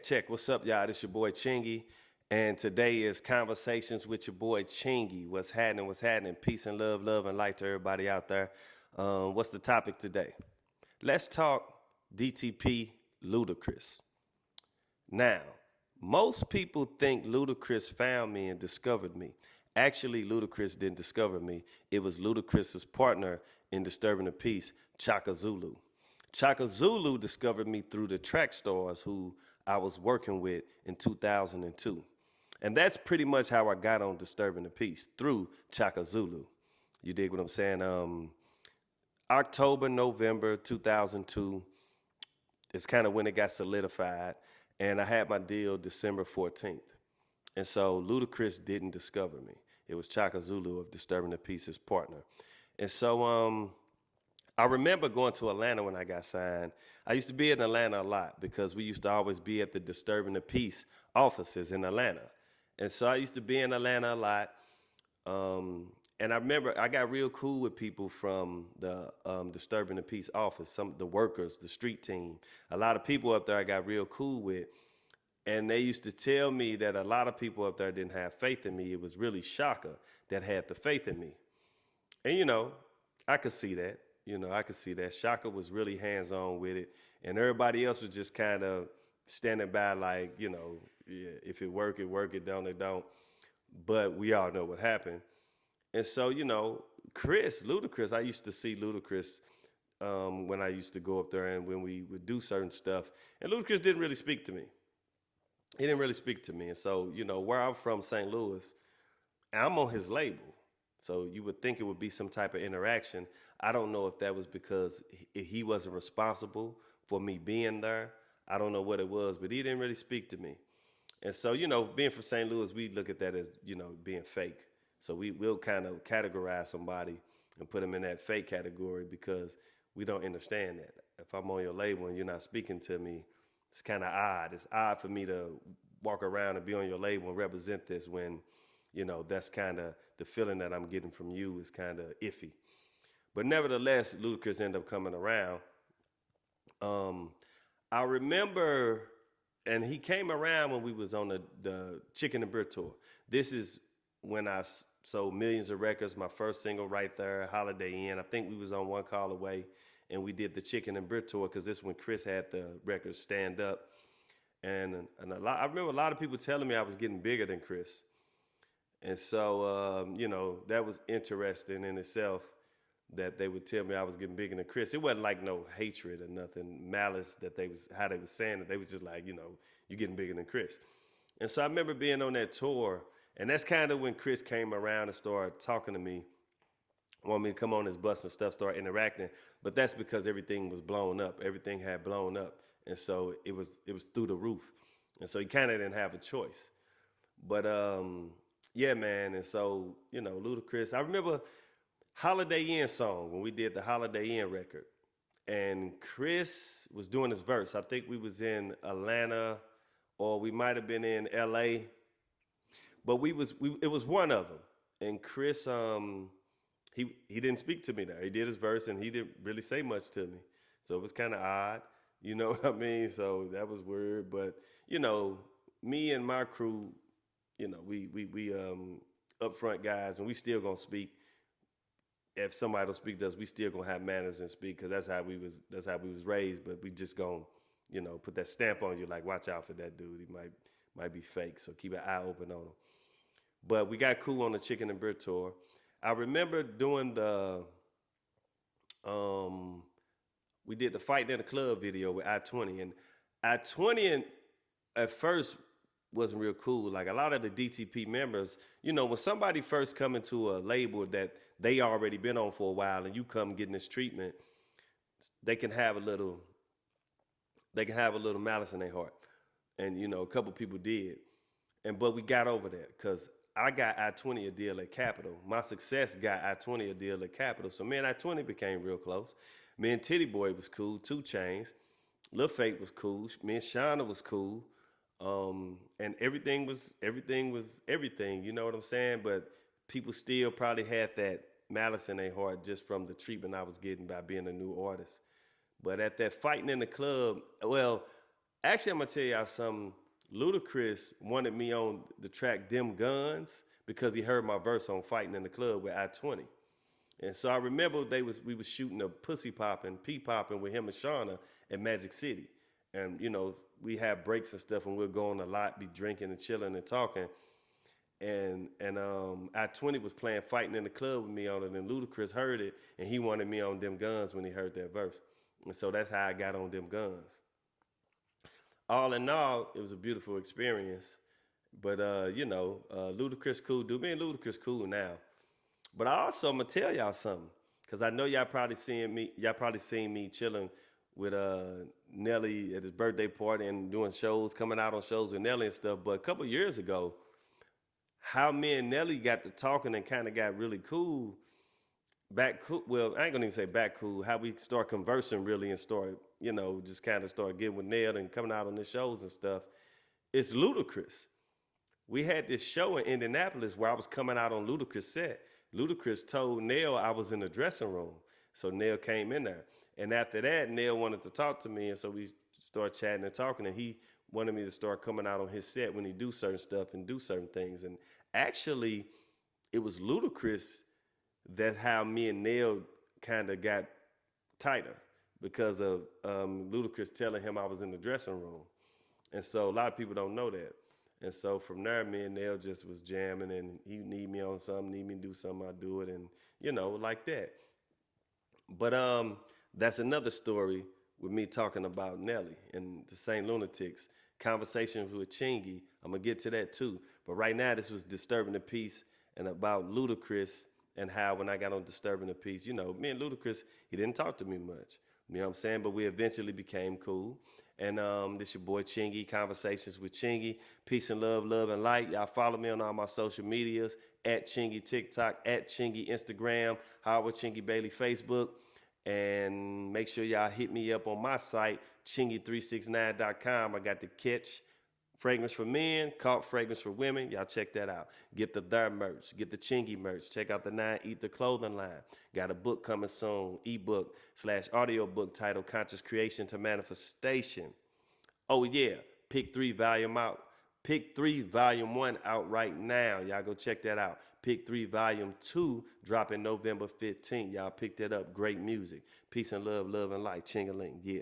Check. What's up, y'all? This your boy Chingy, and today is Conversations with your boy Chingy. What's happening? What's happening? Peace and love and light to everybody out there. What's the topic today? Let's talk DTP Ludacris. Now, most people think Ludacris found me and discovered me. Actually, Ludacris didn't discover me. It was Ludacris's partner in disturbing the peace, Chaka Zulu. Chaka Zulu discovered me through the track stars who I was working with in 2002. And that's pretty much how I got on Disturbing the Peace, through Chaka Zulu. You dig what I'm saying? October, November 2002 is kind of when it got solidified. And I had my deal December 14th. And so Ludacris didn't discover me. It was Chaka Zulu of Disturbing the Peace's partner. And so I remember going to Atlanta when I got signed. I used to be in Atlanta a lot because we used to always be at the Disturbing the Peace offices in Atlanta. And so I used to be in Atlanta a lot. And I remember I got real cool with people from the Disturbing the Peace office, some of the workers, the street team. A lot of people up there I got real cool with. And they used to tell me that a lot of people up there didn't have faith in me. It was really Shaka that had the faith in me. And, I could see that. I could see that. Shaka was really hands-on with it. And everybody else was just kind of standing by like, yeah, if it work, it work, it don't. But we all know what happened. And so, Ludacris, I used to see Ludacris when I used to go up there and when we would do certain stuff. And Ludacris didn't really speak to me. He didn't really speak to me. And so, where I'm from, St. Louis, I'm on his label. So you would think it would be some type of interaction. I don't know if that was because he wasn't responsible for me being there. I don't know what it was, but he didn't really speak to me. And so, being from St. Louis, we look at that as, being fake. So we'll kind of categorize somebody and put them in that fake category because we don't understand that. If I'm on your label and you're not speaking to me, it's kind of odd. It's odd for me to walk around and be on your label and represent this when, that's kind of the feeling that I'm getting from you is kind of iffy. But nevertheless, Ludacris ended up coming around. I remember, and he came around when we was on the Chicken and Beer tour. This is when I sold millions of records, my first single right there, Holiday Inn. I think we was on One Call Away, and we did the Chicken and Beer tour because this is when Chris had the records Stand Up. And I remember a lot of people telling me I was getting bigger than Chris. And so, that was interesting in itself that they would tell me I was getting bigger than Chris. It wasn't like no hatred or nothing, malice how they was saying it. They was just like, you're getting bigger than Chris. And so I remember being on that tour, and that's kind of when Chris came around and started talking to me, wanted me to come on his bus and stuff, start interacting. But that's because everything was blown up. Everything had blown up. And so it was through the roof. And so he kind of didn't have a choice. But yeah, man. And so, Ludacris, I remember Holiday Inn song when we did the Holiday Inn record. And Chris was doing his verse. I think we was in Atlanta or we might have been in LA. But it was one of them. And Chris, he didn't speak to me there. He did his verse and he didn't really say much to me. So it was kind of odd. You know what I mean? So that was weird. But, me and my crew, we upfront guys, and we still gonna speak. If somebody don't speak to us, we still gonna have manners and speak because that's how we was raised. But we just gonna, put that stamp on you, like watch out for that dude. He might be fake, so keep an eye open on him. But we got cool on the Chicken and Beer tour. I remember doing we did the Fight in the Club video with I-20, and I-20 at first wasn't real cool. Like a lot of the DTP members, when somebody first come into a label that they already been on for a while and you come getting this treatment, they can have a little malice in their heart. And, a couple people did. But we got over that because I got I-20 a deal at Capitol. My success got I-20 a deal at Capitol. So me and I-20 became real close. Me and Titty Boy was cool, 2 Chainz. Lil Fate was cool. Me and Shauna was cool. And everything was everything, you know what I'm saying? But people still probably had that malice in their heart just from the treatment I was getting by being a new artist. But at that Fighting in the Club, well, Actually, I'm gonna tell y'all something. Ludacris wanted me on the track "Them Guns" because he heard my verse on "Fighting in the Club" with I-20. And so I remember we was shooting a pussy popping, pee popping with him and Shauna at Magic City. And you know, we had breaks and stuff and we'll go on a lot, be drinking and chilling and talking. And I-20 was playing Fighting in the Club with me on it, and Ludacris heard it and he wanted me on Them Guns when he heard that verse. And so that's how I got on Them Guns. All in all, it was a beautiful experience. But Ludacris cool dude. Me and Ludacris cool now. But I also I'm gonna tell y'all something, cause I know y'all probably seen me chilling with Nelly at his birthday party and doing shows, coming out on shows with Nelly and stuff. But a couple years ago, how me and Nelly got to talking and kind of got really cool. Back cool. Well, I ain't gonna even say back cool. How we start conversing really and start, just kind of start getting with Nelly and coming out on the shows and stuff. It's Ludacris. We had this show in Indianapolis where I was coming out on Ludacris set. Ludacris told Nell I was in the dressing room. So Nell came in there. And after that, Nell wanted to talk to me. And so we started chatting and talking. And he wanted me to start coming out on his set when he do certain stuff and do certain things. And actually, it was Ludacris that how me and Nell kind of got tighter because of Ludacris telling him I was in the dressing room. And so a lot of people don't know that. And so from there, me and Nell just was jamming, and he need me on something, need me to do something, I do it, and like that. But that's another story with me talking about Nelly and the Saint Lunatics. Conversations with Chingy. I'm gonna get to that too. But right now, this was Disturbing the Peace and about Ludacris and how when I got on Disturbing the Peace, me and Ludacris, he didn't talk to me much. You know what I'm saying? But we eventually became cool. And this your boy Chingy, Conversations with Chingy. Peace and love, love and light. Y'all follow me on all my social medias, at Chingy TikTok, at Chingy Instagram, Howard Chingy Bailey Facebook. And make sure y'all hit me up on my site, Chingy369.com. I got the Catch fragrance for men, Caught fragrance for women. Y'all check that out. Get the Their merch. Get the Chingy merch. Check out the 9 Ether clothing line. Got a book coming soon, ebook/audio book titled Conscious Creation to Manifestation. Oh yeah, Pick 3 Volume out. Pick 3 Volume 1 out right now. Y'all go check that out. Pick 3 Volume 2 dropping November 15th. Y'all pick that up. Great music. Peace and love, love and light. Ching-a-ling. Yeah.